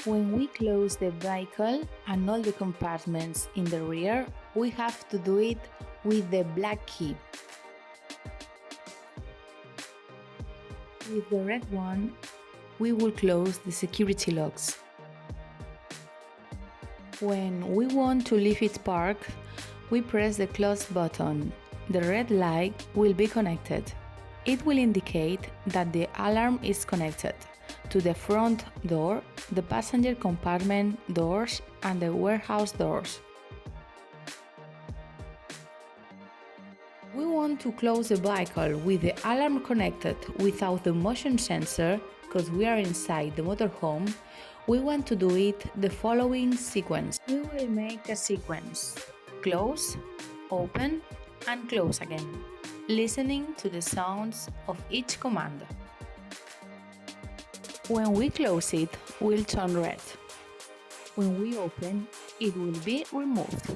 When we close the vehicle and all the compartments in the rear, we have to do it with the black key. With the red one, we will close the security locks. When we want to leave it parked, we press the close button. The red light will be connected. It will indicate that the alarm is connected to the front door, the passenger compartment doors, and the warehouse doors. We want to close the vehicle with the alarm connected without the motion sensor, because we are inside the motorhome. We want to do it the following sequence. We will make a sequence: close, open, and close again, listening to the sounds of each command. When we close it, will turn red. When we open, it will be removed.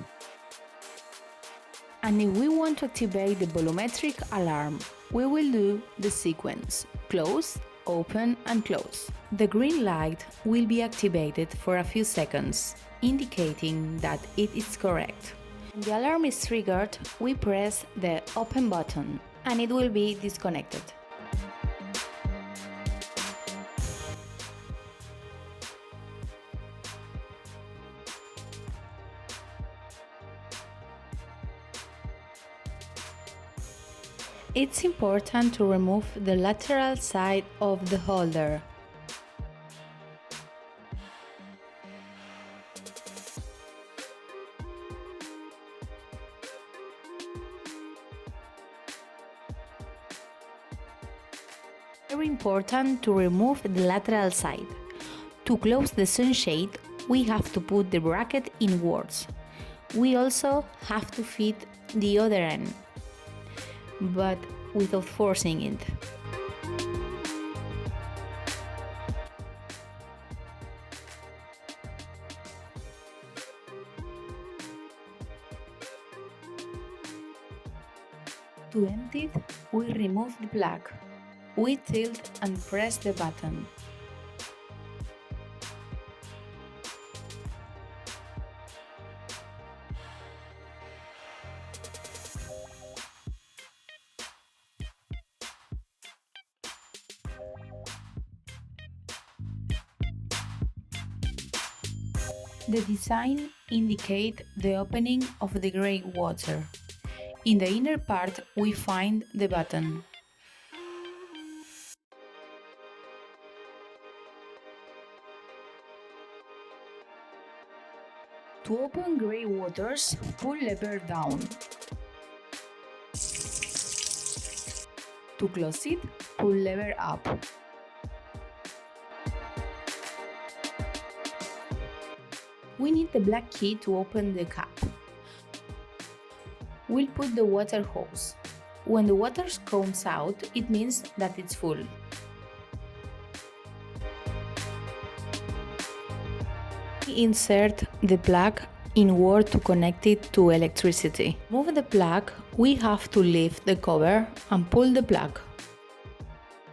And if we want to activate the volumetric alarm, we will do the sequence: close, open, and close. The green light will be activated for a few seconds, indicating that it is correct. When the alarm is triggered, we press the open button and it will be disconnected. It's important to remove the lateral side of the holder. Very important to remove the lateral side. To close the sunshade, we have to put the bracket inwards. We also have to fit the other end, but without forcing it. To empty it, we remove the plug. We tilt and press the button. The design indicates the opening of the grey water. In the inner part, we find the button. To open grey waters, pull lever down. To close it, pull lever up. We need the black key to open the cap. We'll put the water hose. When the water comes out, it means that it's full. We insert the plug inward to connect it to electricity. Move the plug, we have to lift the cover and pull the plug.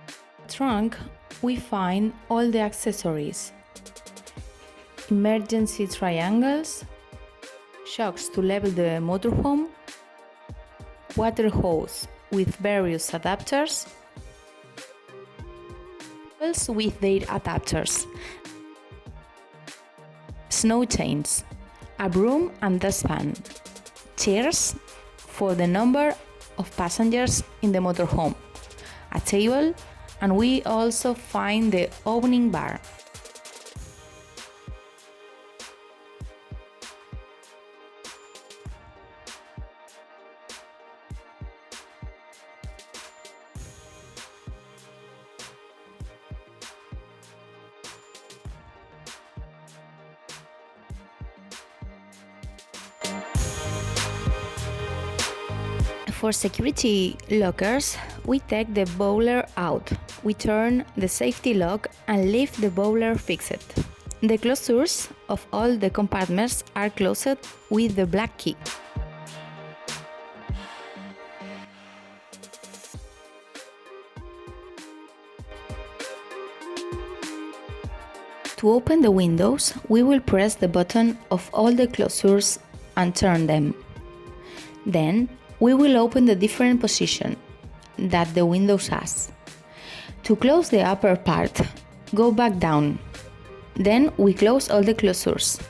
In the trunk, we find all the accessories: emergency triangles, shocks to level the motorhome, water hose with various adapters, cables with their adapters, snow chains, a broom and dustpan, chairs for the number of passengers in the motorhome, a table, and we also find the Awning bar. For security lockers, we take the bowler out. We turn the safety lock and leave the bowler fixed. The closures of all the compartments are closed with the black key. To open the windows, we will press the button of all the closures and turn them. Then, we will open the different position that the windows has. To close the upper part, go back down. Then we close all the closures.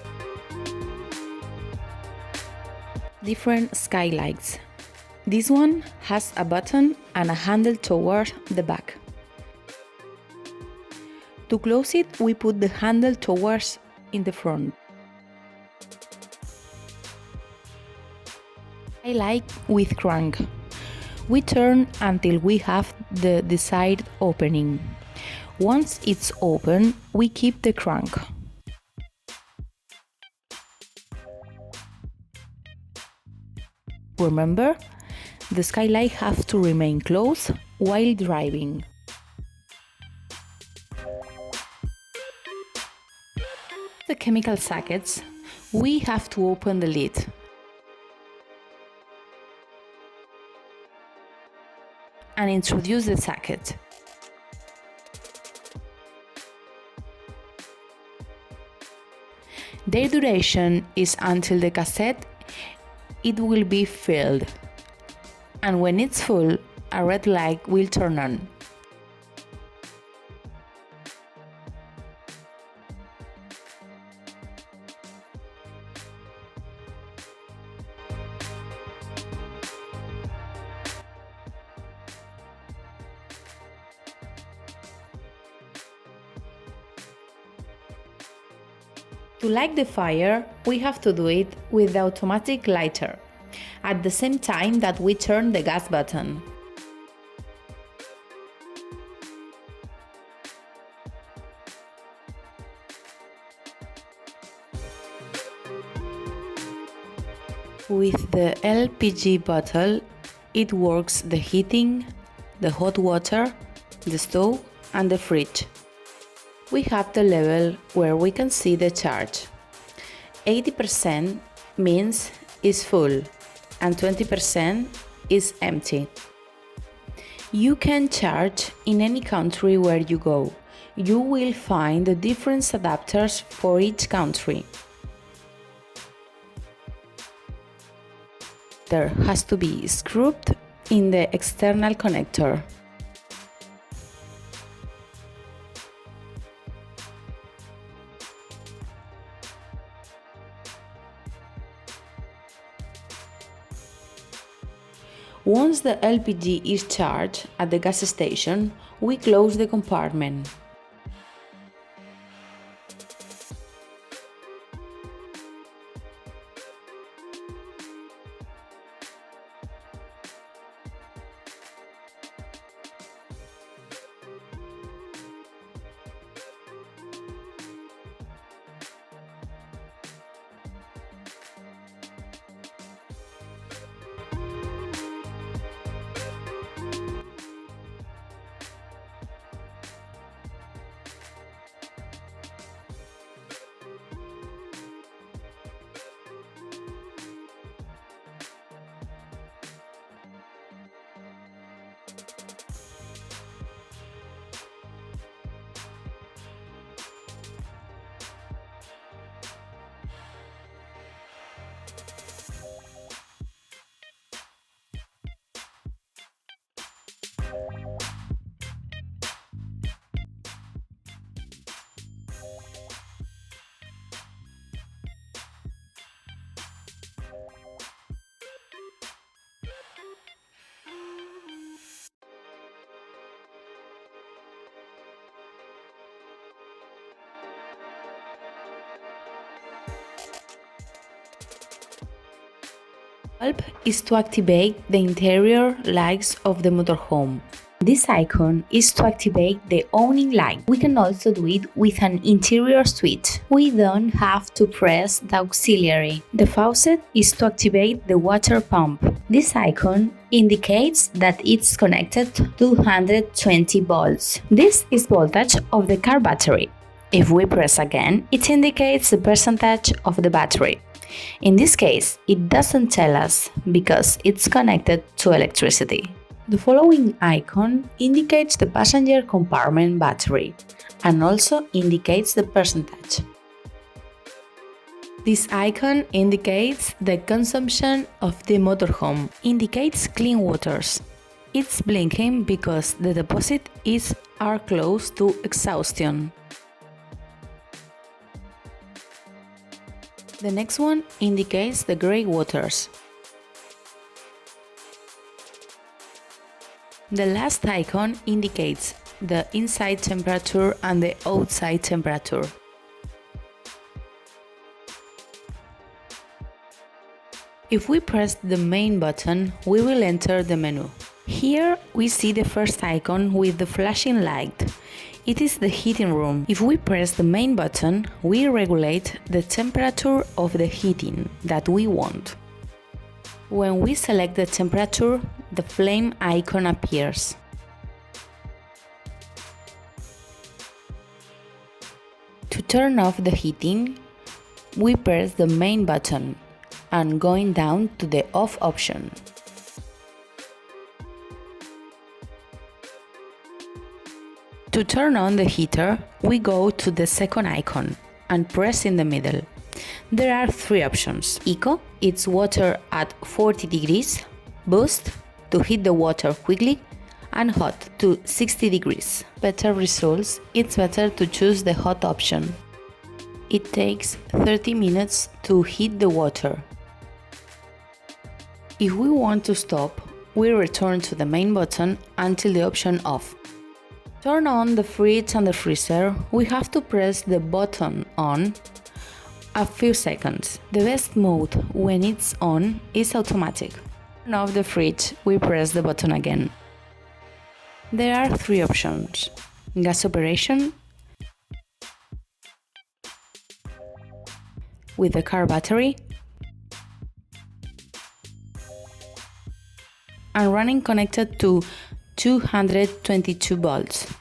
Different skylights. This one has a button and a handle toward the back. To close it, we put the handle towards in the front. Skylight with crank. We turn until we have the desired opening. Once it's open, we keep the crank. Remember, the skylight has to remain closed while driving. The chemical sockets, we have to open the lid. And introduce the socket. Their duration is until the cassette it will be filled, and when it's full, a red light will turn on. To light the fire, we have to do it with the automatic lighter, at the same time that we turn the gas button. With the LPG bottle, it works the heating, the hot water, the stove and the fridge. We have the level where we can see the charge. 80% means is full and 20% is empty. You can charge in any country where you go. You will find the different adapters for each country. There has to be screwed in the external connector. Once the LPG is charged at the gas station, we close the compartment. Help is to activate the interior lights of the motorhome. This icon is to activate the awning light. We can also do it with an interior switch. We don't have to press the auxiliary. The faucet is to activate the water pump. This icon indicates that it's connected to 220 volts. This is voltage of the car battery. If we press again, it indicates the percentage of the battery. In this case, it doesn't tell us because it's connected to electricity. The following icon indicates the passenger compartment battery. and also indicates the percentage. This icon indicates the consumption of the motorhome, indicates clean waters. It's blinking because the deposit are close to exhaustion. The next one indicates the grey waters. The last icon indicates the inside temperature and the outside temperature. If we press the main button, we will enter the menu. Here we see the first icon with the flashing light. It is the heating room. If we press the main button, we regulate the temperature of the heating that we want. When we select the temperature, the flame icon appears. To turn off the heating, we press the main button and going down to the off option. To turn on the heater, we go to the second icon and press in the middle. There are three options. Eco, it's water at 40 degrees, Boost, to heat the water quickly, and Hot, to 60 degrees. Better results, it's better to choose the Hot option. It takes 30 minutes to heat the water. If we want to stop, we return to the main button until the option off. Turn on the fridge and the freezer, we have to press the button on a few seconds. The best mode when it's on is automatic. Turn off the fridge, we press the button again. There are three options: gas operation, with the car battery, and running connected to 222 volts.